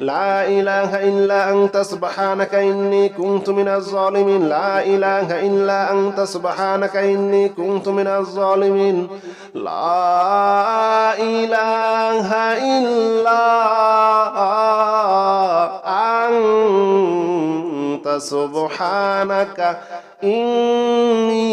لا إله إلا أنت سبحانك إني كنت من الظالمين لا إله إلا أنت سبحانك إني كنت من الظالمين لا إله إلا أنت سبحانك إني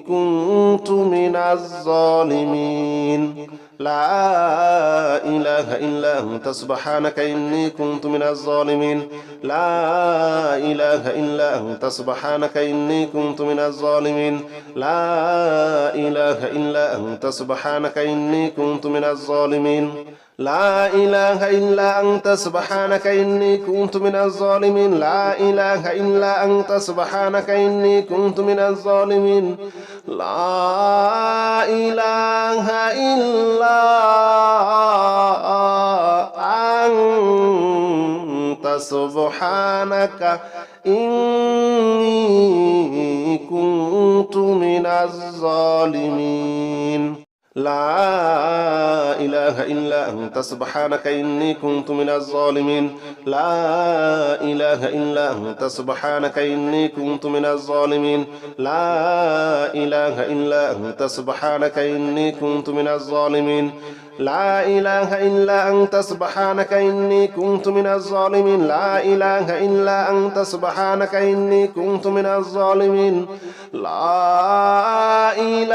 كنت من الظالمين لا إله إلا أنت سبحانك إني كنت من الظالمين لا إله إلا أنت سبحانك إني كنت من الظالمين لا إله إلا أنت سبحانك إني كنت من الظالمين لا إله إلا أنت سبحانك إني كنت من الظالمين لا إله إلا أنت سبحانك إني كنت من الظالمين لا إله إلا أنت سبحانك إني كنت من الظالمين لا إله إلا أنت سبحانك إني كنت من الظالمين لا إله إلا أنت سبحانك إني كنت من الظالمين لا إله إلا أنت سبحانك إني كنت من الظالمين لا إله إلا أنت سبحانك إني كنت من الظالمين لا إله إلا أنت سبحانك إني كنت من الظالمين لا إله إلا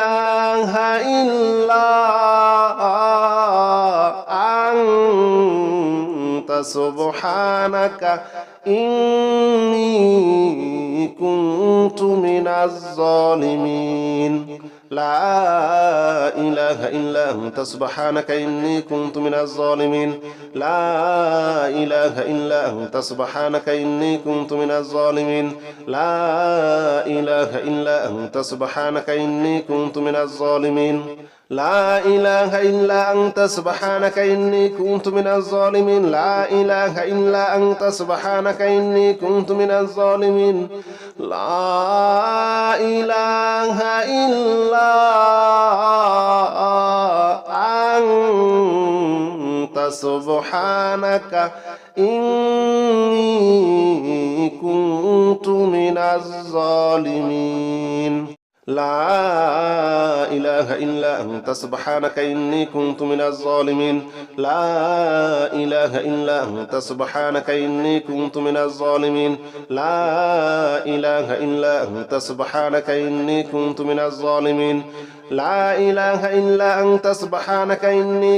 أنت سبحانك إني كنت من الظالمين لا إله إلا أنت سبحانك إني كنت من الظالمين لا إله إلا أنت سبحانك إني كنت من الظالمين لا إله إلا أنت سبحانك إني كنت من الظالمين لا إله إلا أنت سبحانك إني كنت من الظالمين لا إله إلا أنت سبحانك إني كنت من الظالمين لا إله إلا أنت سبحانك إني كنت من الظالمين لا إله إلا أنت سبحانك إني كنت من الظالمين لا إله إلا أنت سبحانك إني كنت من الظالمين لا إله إلا أنت سبحانك إني كنت من الظالمين لا إله إلا أنت سبحانك إني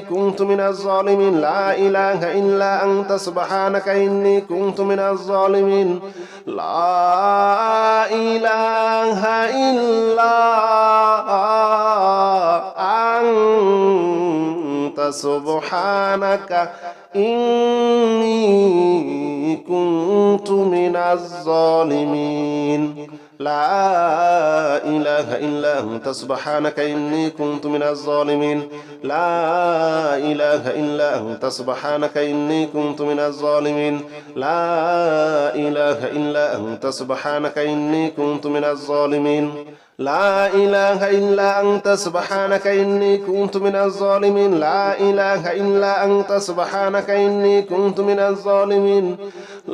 كنت من الظالمين لا إله إلا أنت سبحانك إني كنت من الظالمين لا إله إلا أنت سبحانك إني كنت من الظالمين لا إله إلا أنت سبحانك إني كنت من الظالمين لا إله إلا أنت سبحانك إني كنت من الظالمين لا إله إلا أنت سبحانك إني كنت من الظالمين لا إله إلا أنت سبحانك إني كنت من الظالمين لا إله إلا أنت سبحانك إني كنت من الظالمين لا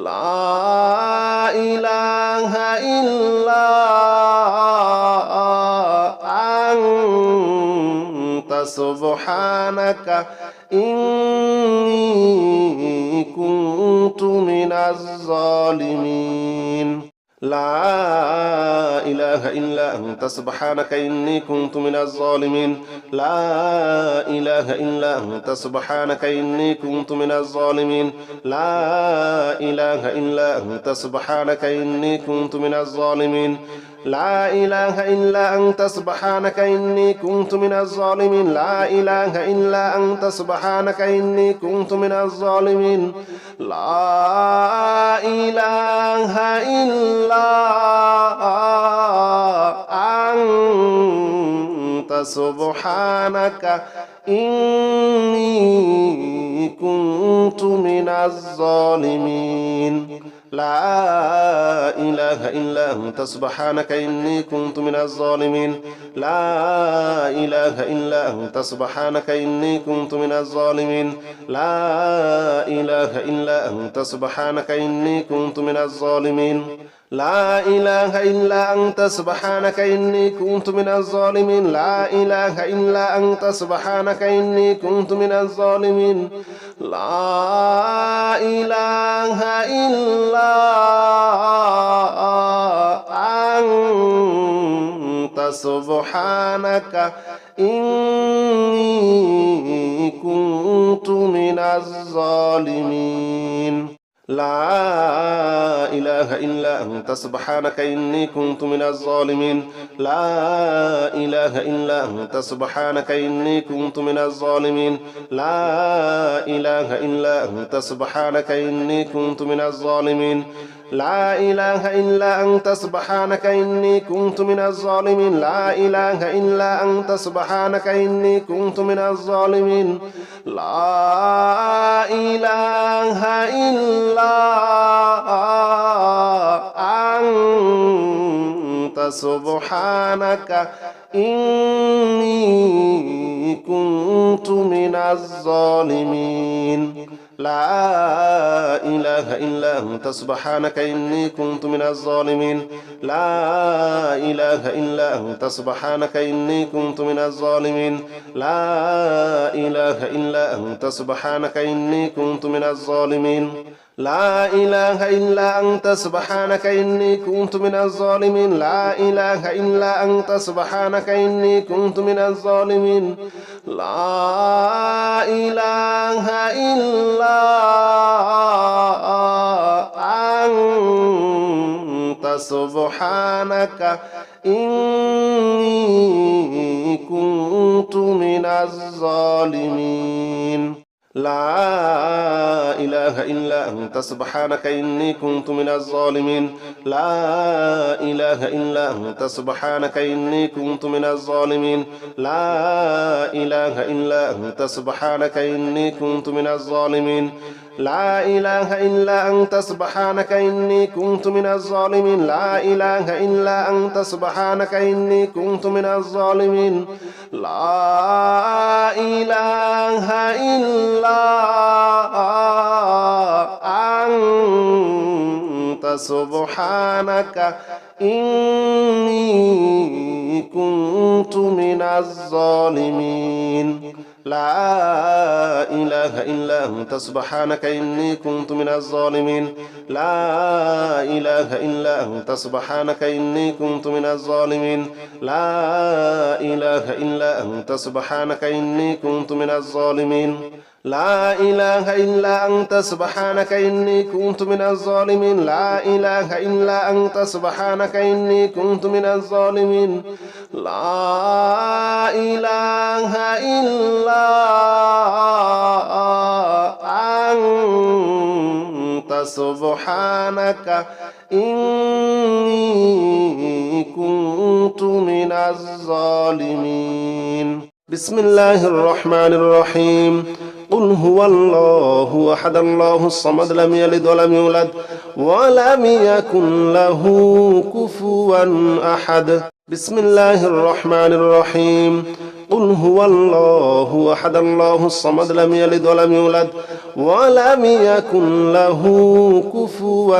إله إلا أنت سبحانك إني كنت من الظالمين لا إله إلا أنت سبحانك إني كنت من الظالمين لا إله إلا أنت سبحانك إني كنت من الظالمين لا إله إلا أنت سبحانك إني كنت من الظالمين لا إله إلا أنت سبحانك إني كنت من الظالمين لا إله إلا أنت سبحانك إني كنت من الظالمين لا إله إلا أنت سبحانك إني كنت من الظالمين لا إله إلا أنت سبحانك إني كنت من الظالمين لا إله إلا أنت سبحانك إني كنت من الظالمين لا إله إلا أنت سبحانك إني كنت من الظالمين لا إله إلا أنت سبحانك إني كنت من الظالمين لا إله إلا أنت سبحانك إني كنت من الظالمين لا إله إلا أنت سبحانك إني كنت من الظالمين لا إله إلا أنت سبحانك إني كنت من الظالمين لا إله إلا أنت سبحانك إني كنت من الظالمين لا إله إلا أنت سبحانك إني كنت من الظالمين لا إله إلا أنت سبحانك إني كنت من الظالمين لا إله إلا أنت سبحانك إني كنت من الظالمين لا إله إلا أنت سبحانك إني كنت من الظالمين لا إله إلا أنت سبحانك إني كنت من الظالمين لا إله إلا أنت سبحانك إني كنت من الظالمين لا إله إلا أنت سبحانك إني كنت من الظالمين لا إله إلا أنت سبحانك إني كنت من الظالمين لا إله إلا أنت سبحانك إني كنت من الظالمين لا إله إلا أنت سبحانك إني كنت من الظالمين لا إله إلا أنت سبحانك إني كنت من الظالمين لا إله إلا أنت سبحانك إني كنت من الظالمين لا إله إلا أنت سبحانك إني كنت من الظالمين لا إله إلا أنت سبحانك إني كنت من الظالمين لا إله إلا أنت سبحانك إني كنت من الظالمين لا إله إلا أنت سبحانك إني كنت من الظالمين لا إله إلا أنت سبحانك إني كنت من الظالمين لا إله إلا أنت سبحانك إني كنت من الظالمين لا إله إلا أنت سبحانك إني كنت من الظالمين لا إله إلا أنت سبحانك إني كنت من الظالمين لا إله إلا أنت سبحانك إني كنت من الظالمين لا إله إلا أنت سبحانك إني كنت من الظالمين بسم الله الرحمن الرحيم قل هو الله أحد الله الصمد لم يلد ولم يولد ولم يكن له كفوا أحد بسم الله الرحمن الرحيم قل هو الله أحد الله الصمد لم يلد ولم يولد ولم يكن له كفوا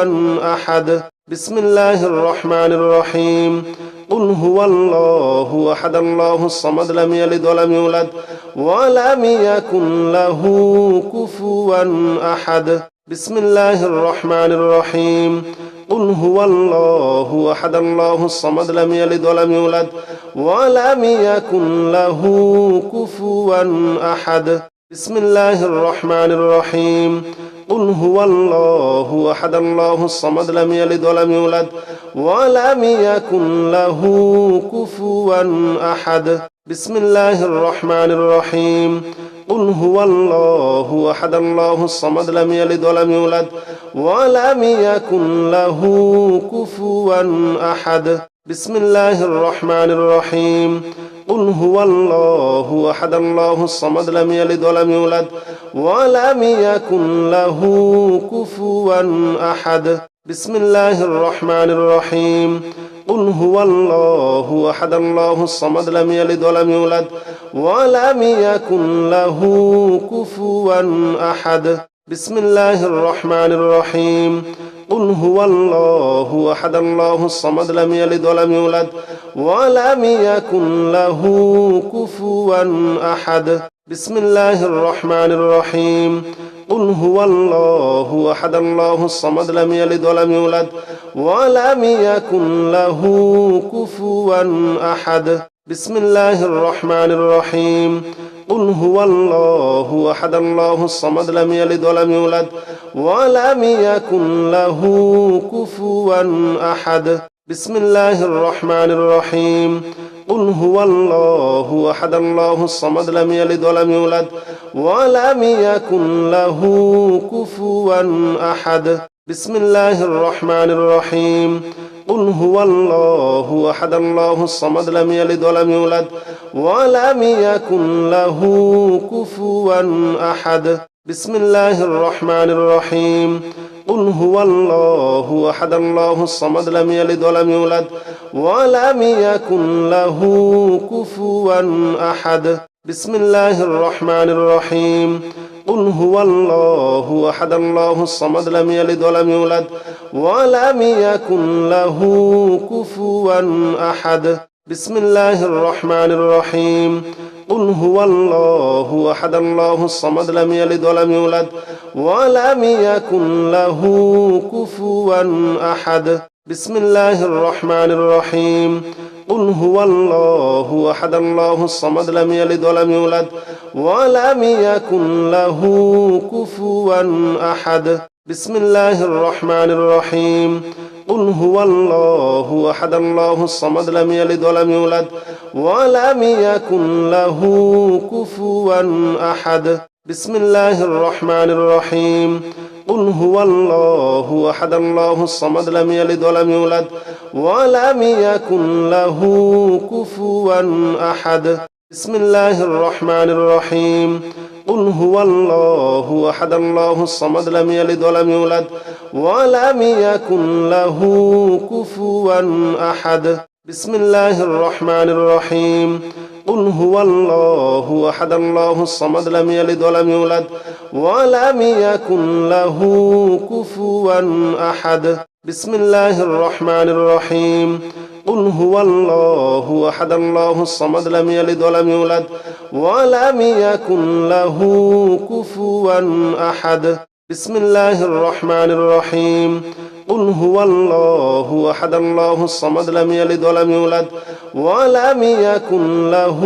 أحد بسم الله الرحمن الرحيم قل هو الله أحد الله الصمد لم يلد ولم يولد ولم يكن له كفوا أحد بسم الله الرحمن الرحيم قل هو الله أحد الله الصمد لم يلد ولم يولد ولم يكن له كفوا أحد بسم الله الرحمن الرحيم قل هو الله أحد الله الصمد لم يلد ولم يولد ولم يكن له كفوا أحد بسم الله الرحمن الرحيم قل هو الله أحد الله الصمد لم يلد ولم يولد ولم يكن له كفوا أحد بسم الله الرحمن الرحيم قل هو الله أحد الله الصمد لم يلد ولم يولد ولم يكن له كفوا أحد بسم الله الرحمن الرحيم قل هو الله أحد الله الصمد لم يلد ولم يولد ولم يكن له كفوا أحد بسم الله الرحمن الرحيم قل هو الله أحد الله الصمد لم يلد ولم يولد ولم يكن له كفوا أحد بسم الله الرحمن الرحيم قل هو الله أحد الله الصمد لم يلد ولم يولد ولم يكن له كفوا أحد بسم الله الرحمن الرحيم قل هو الله أحد الله الصمد لم يلد ولم يولد ولم يكن له كفوا أحد بسم الله الرحمن الرحيم قل هو الله أحد الله الصمد لم يلد ولم يولد ولم يكن له كفوا أحد بسم الله الرحمن الرحيم قل هو الله أحد الله الصمد لم يلد ولم يولد ولم يكن له كفوا أحد بسم الله الرحمن الرحيم قل هو الله أحد الله الصمد لم يلد ولم يولد ولم يكن له كفوا أحد بسم الله الرحمن الرحيم قل هو الله أحد الله الصمد لم يلد ولم يولد ولم يكن له كفوا أحد بسم الله الرحمن الرحيم قل هو الله أحد الله الصمد لم يلد ولم يولد ولم يكن له كفوا أحد بسم الله الرحمن الرحيم قل هو الله أحد الله الصمد لم يلد ولم يولد ولم يكن له كفوا أحد بسم الله الرحمن الرحيم قل هو الله أحد الله الصمد لم يلد ولم يولد ولم يكن له كفوا أحد بسم الله الرحمن الرحيم قل هو الله أحد الله الصمد لم يلد ولم يولد ولم يكن له كفوا أحد بسم الله الرحمن الرحيم قل هو الله أحد الله الصمد لم يلد ولم يولد ولم يكن له كفوا أحد بسم الله الرحمن الرحيم قل هو الله أحد الله الصمد لم يلد ولم يولد ولم يكن له كفوا أحد بسم الله الرحمن الرحيم قل هو الله أحد الله الصمد لم يلد ولم يولد ولم يكن له كفوا أحد بسم الله الرحمن الرحيم قل هو الله أحد الله الصمد لم يلد ولم يولد ولم يكن له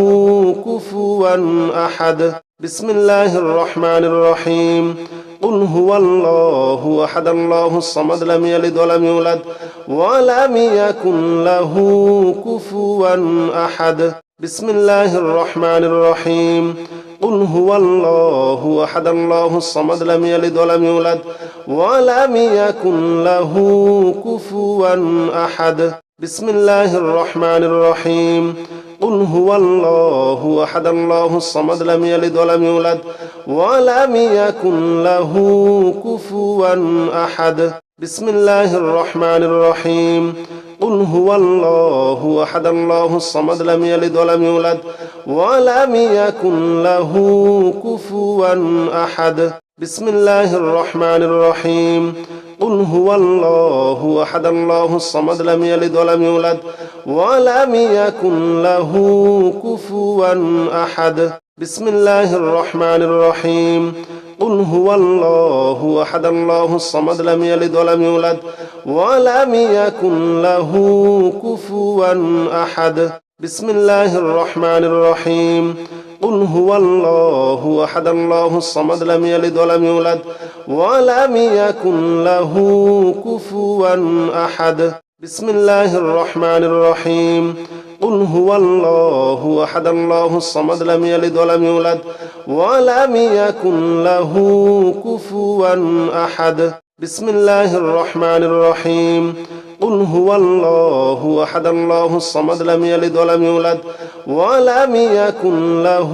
كفوا أحد بسم الله الرحمن الرحيم قل هو الله أحد الله الصمد لم يلد ولم يولد ولم يكن له كفوا أحد بسم الله الرحمن الرحيم قل هو الله أحد الله الصمد لم يلد ولم يولد ولم يكن له كفوا أحد بسم الله الرحمن الرحيم قل هو الله أحد الله الصمد لم يلد ولم يولد ولم يكن له كفوا أحد بسم الله الرحمن الرحيم قل هو الله أحد الله الصمد لم يلد ولم يولد ولم يكن له كفوا أحد بسم الله الرحمن الرحيم قل هو الله أحد الله الصمد لم يلد ولم يولد ولم يكن له كفوا أحد بسم الله الرحمن الرحيم قل هو الله أحد الله الصمد لم يلد ولم يولد ولم يكن له كفوا أحد بسم الله الرحمن الرحيم قل هو الله أحد الله الصمد لم يلد ولم يولد ولم يكن له كفوا أحد بسم الله الرحمن الرحيم قل هو الله أحد الله الصمد لم يلد ولم يولد ولم يكن له كفوا أحد بسم الله الرحمن الرحيم قل هو الله أحد الله الصمد لم يلد ولم يولد ولم يكن له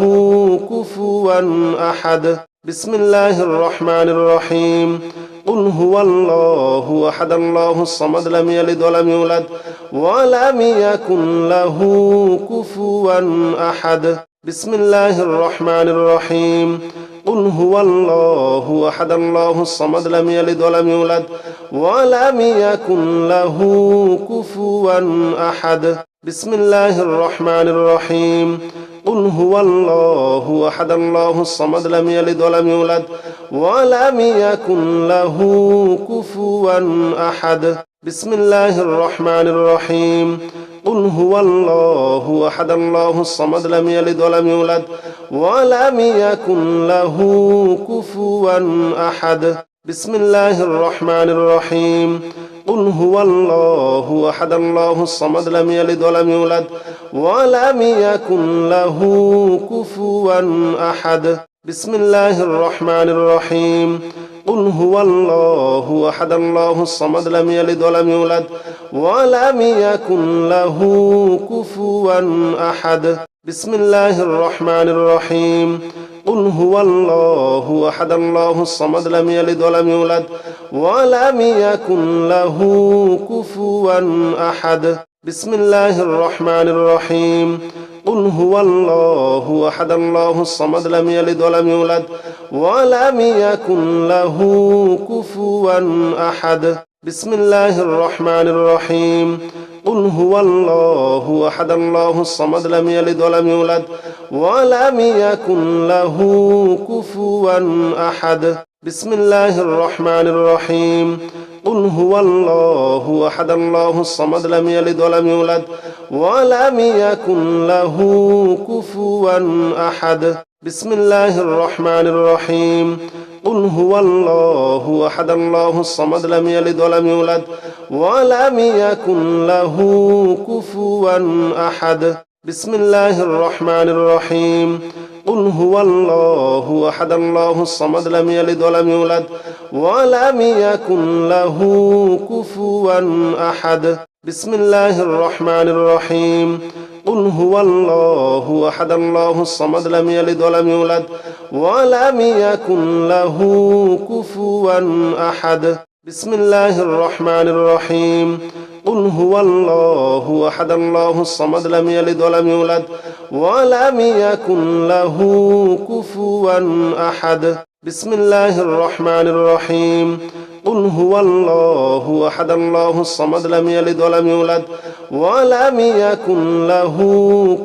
كفوا أحد بسم الله الرحمن الرحيم قل هو الله أحد الله الصمد لم يلد ولم يولد ولم يكن له كفوا أحد بسم الله الرحمن الرحيم قل هو الله أحد الله الصمد لم يلد ولم يولد ولم يكن له كفوا أحد بسم الله الرحمن الرحيم قل هو الله أحد الله الصمد لم يلد ولم يولد ولم يكن له كفوا أحد بسم الله الرحمن الرحيم قل هو الله أحد الله الصمد لم يلد ولم يولد ولم يكن له كفوا أحد بسم الله الرحمن الرحيم قل هو الله أحد الله الصمد لم يلد ولم يولد ولم يكن له كفوا أحد بسم الله الرحمن الرحيم قل هو الله أحد الله الصمد لم يلد ولم يولد ولم يكن له كفوا أحد بسم الله الرحمن الرحيم قل هو الله أحد الله الصمد لم يلد ولم يولد ولم يكن له كفوا أحد بسم الله الرحمن الرحيم قل هو الله أحد الله الصمد لم يلد ولم يولد ولم يكن له كفوا أحد بسم الله الرحمن الرحيم قل هو الله أحد الله الصمد لم يلد ولم يولد ولم يكن له كفوا أحد بسم الله الرحمن الرحيم قل هو الله أحد الله الصمد لم يلد ولم يولد ولم يكن له كفوا أحد بسم الله الرحمن الرحيم قل هو الله أحد الله الصمد لم يلد ولم يولد ولم يكن له كفوا أحد بسم الله الرحمن الرحيم قل هو الله أحد الله الصمد لم يلد ولم يولد ولم يكن له كفوا أحد بسم الله الرحمن الرحيم قل هو الله أحد الله الصمد لم يلد ولم يولد ولم يكن له كفوا أحد بسم الله الرحمن الرحيم قل هو الله أحد الله الصمد لم يلد ولم يولد ولم يكن له كفوا أحد بسم الله الرحمن الرحيم قل هو الله أحد الله الصمد لم يلد ولم يولد ولم يكن له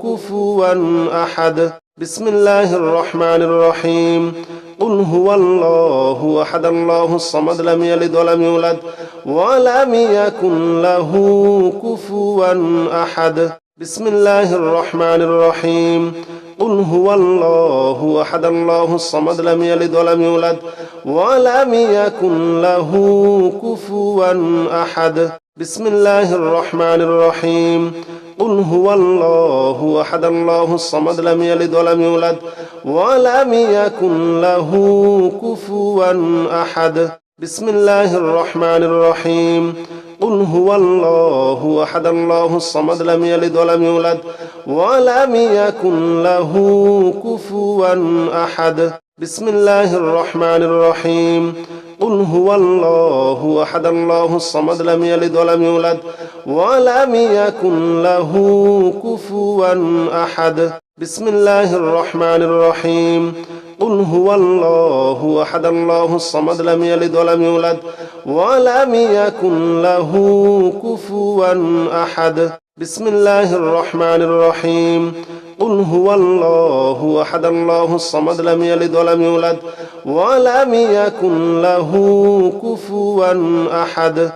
كفوا أحد بسم الله الرحمن الرحيم قل هو الله أحد الله الصمد لم يلد ولم يولد ولم يكن له كفوا أحد بسم الله الرحمن الرحيم قل هو الله أحد الله الصمد لم يلد ولم يولد ولم يكن له كفوا أحد بسم الله الرحمن الرحيم قل هو الله أحد الله الصمد لم يلد ولم يولد ولم يكن له كفوا أحد بسم الله الرحمن الرحيم قل هو الله أحد الله الصمد لم يلد ولم يولد ولم يكن له كفوا أحد بسم الله الرحمن الرحيم قل هو الله أحد الله الصمد لم يلد ولم يولد ولم يكن له كفوا أحد بسم الله الرحمن الرحيم قل هو الله أحد الله الصمد لم يلد ولم يولد ولم يكن له كفوا أحد بسم الله الرحمن الرحيم قل هو الله أحد الله الصمد لم يلد ولم يولد ولم يكن له كفوا أحد